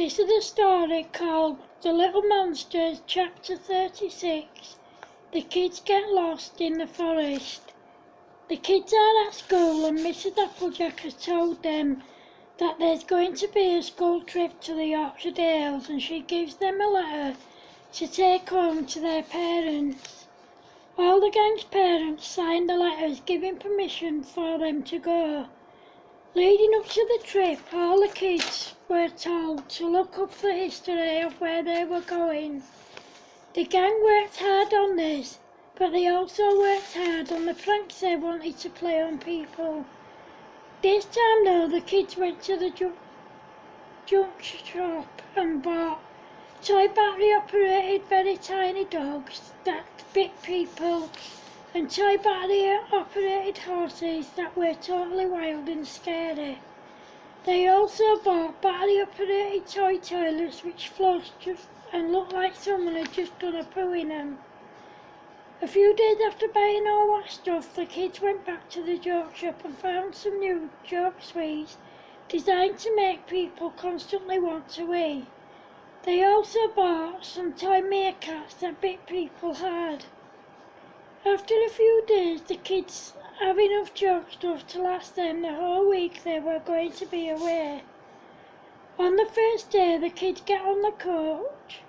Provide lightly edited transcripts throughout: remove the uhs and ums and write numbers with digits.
This is a story called The Little Monsters, Chapter 36. The kids get lost in the forest. The kids are at school and Mrs. Applejack has told them that there's going to be a school trip to the Yorkshire Dales, and she gives them a letter to take home to their parents. All the gang's parents signed the letters giving permission for them to go. Leading up to the trip, all the kids were told to look up the history of where they were going. The gang worked hard on this, but they also worked hard on the pranks they wanted to play on people. This time though, the kids went to the junk shop and bought toy battery-operated very tiny dogs that bit people and toy battery-operated horses that were totally wild and scary. They also bought battery-operated toy toilets which flushed and looked like someone had just done a poo in them. A few days after buying all that stuff, the kids went back to the joke shop and found some new joke sweets designed to make people constantly want to eat. They also bought some toy meerkats that bit people hard. After a few days, the kids have enough joke stuff to last them the whole week they were going to be away. On the first day, the kids get on the coach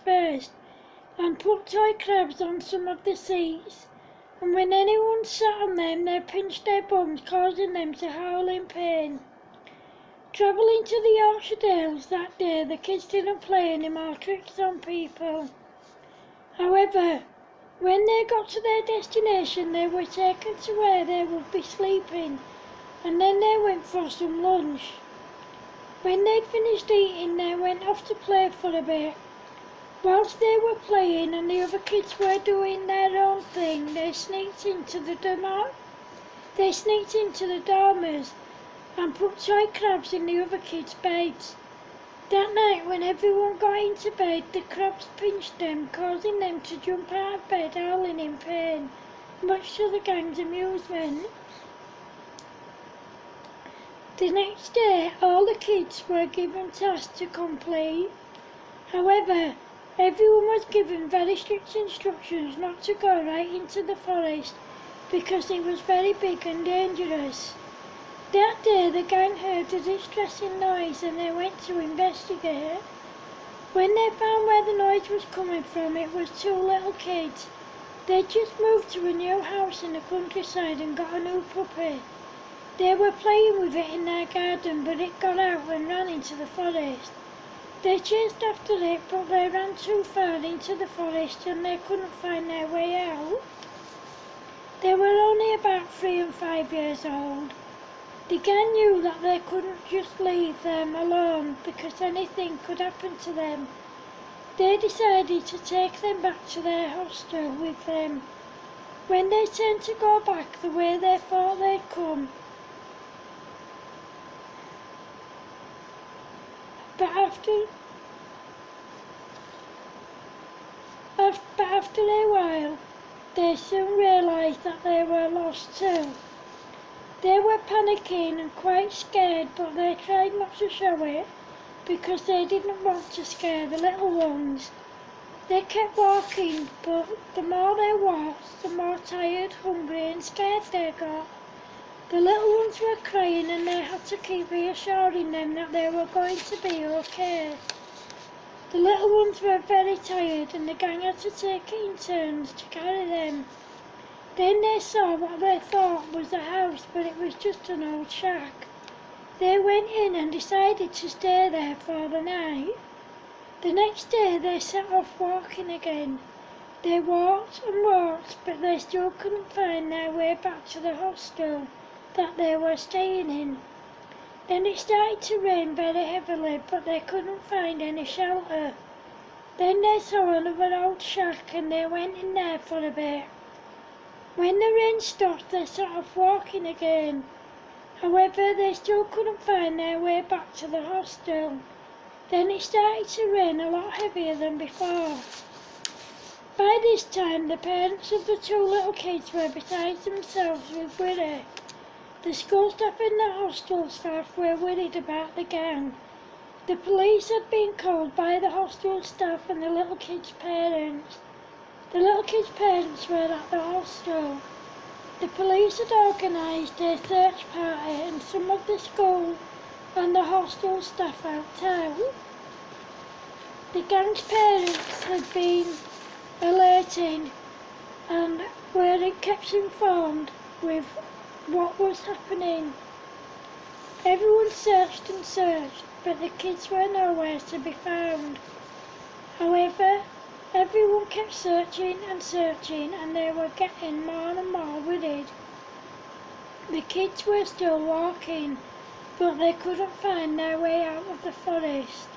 first and put toy crabs on some of the seats, and when anyone sat on them, they pinched their bums, causing them to howl in pain. Travelling to the Yorkshire Dales that day, the kids didn't play any more tricks on people. However, when they got to their destination, they were taken to where they would be sleeping, and then they went for some lunch. When they'd finished eating, they went off to play for a bit. Whilst they were playing and the other kids were doing their own thing, they sneaked into the dormers and put toy crabs in the other kids' beds. That night, when everyone got into bed, the crabs pinched them, causing them to jump out of bed howling in pain, much to the gang's amusement. The next day, all the kids were given tasks to complete. However, everyone was given very strict instructions not to go right into the forest because it was very big and dangerous. That day, the gang heard a distressing noise and they went to investigate. When they found where the noise was coming from, it was two little kids. They'd just moved to a new house in the countryside and got a new puppy. They were playing with it in their garden, but it got out and ran into the forest. They chased after it, but they ran too far into the forest and they couldn't find their way out. They were only about 3 and 5 years old. The gang knew that they couldn't just leave them alone because anything could happen to them. They decided to take them back to their hostel with them. When they turned to go back the way they thought they'd come, but after a while, they soon realised that they were lost too. They were panicking and quite scared, but they tried not to show it because they didn't want to scare the little ones. They kept walking, but the more they walked, the more tired, hungry and scared they got. The little ones were crying and they had to keep reassuring them that they were going to be okay. The little ones were very tired and the gang had to take it in turns to carry them. Then they saw what they thought was a house, but it was just an old shack. They went in and decided to stay there for the night. The next day they set off walking again. They walked and walked, but they still couldn't find their way back to the hostel that they were staying in. Then it started to rain very heavily, but they couldn't find any shelter. Then they saw another old shack and they went in there for a bit. When the rain stopped, they set off walking again. However, they still couldn't find their way back to the hostel. Then it started to rain a lot heavier than before. By this time, the parents of the two little kids were beside themselves with worry. The school staff and the hostel staff were worried about the gang. The police had been called by the hostel staff and the little kids' parents. The little kids' parents were at the hostel. The police had organised a search party and some of the school and the hostel staff out town. The gang's parents had been alerting and were kept informed with what was happening. Everyone searched and searched, but the kids were nowhere to be found. However, everyone kept searching and searching, and they were getting more and more worried. The kids were still walking, but they couldn't find their way out of the forest.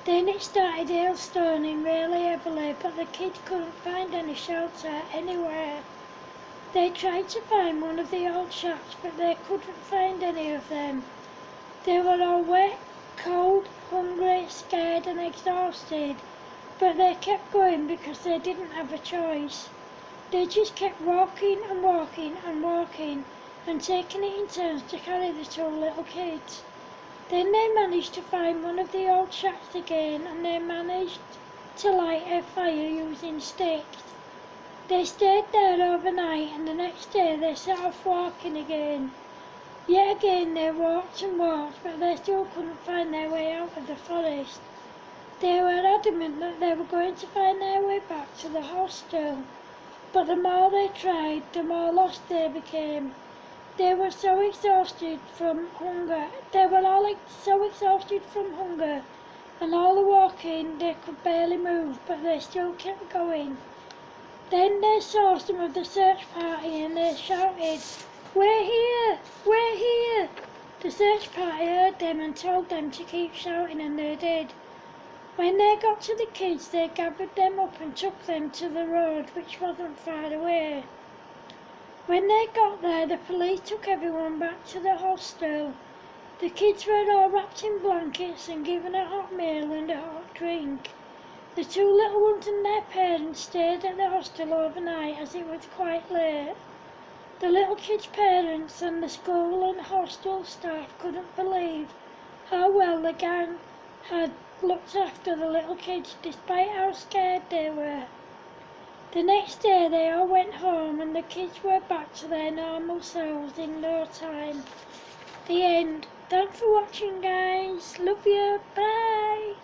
Then it started hailstoning really heavily, but the kids couldn't find any shelter anywhere. They tried to find one of the old shacks, but they couldn't find any of them. They were all wet, cold, hungry, scared and exhausted, but they kept going because they didn't have a choice. They just kept walking and walking and walking and taking it in turns to carry the two little kids. Then they managed to find one of the old shacks again, and they managed to light a fire using sticks. They stayed there overnight, and the next day they set off walking again. Yet again they walked and walked, but they still couldn't find their way out of the forest. They were adamant that they were going to find their way back to the hostel, but the more they tried, the more lost they became. They were so exhausted from hunger. They were all so exhausted from hunger, and all the walking they could barely move, but they still kept going. Then they saw some of the search party and they shouted, "We're here! We're here!" The search party heard them and told them to keep shouting, and they did. When they got to the kids, they gathered them up and took them to the road, which wasn't far away. When they got there, the police took everyone back to the hostel. The kids were all wrapped in blankets and given a hot meal and a hot drink. The two little ones and their parents stayed at the hostel overnight as it was quite late. The little kids' parents and the school and hostel staff couldn't believe how well the gang had looked after the little kids despite how scared they were. The next day they all went home and the kids were back to their normal selves in no time. The end. Thanks for watching, guys. Love you. Bye.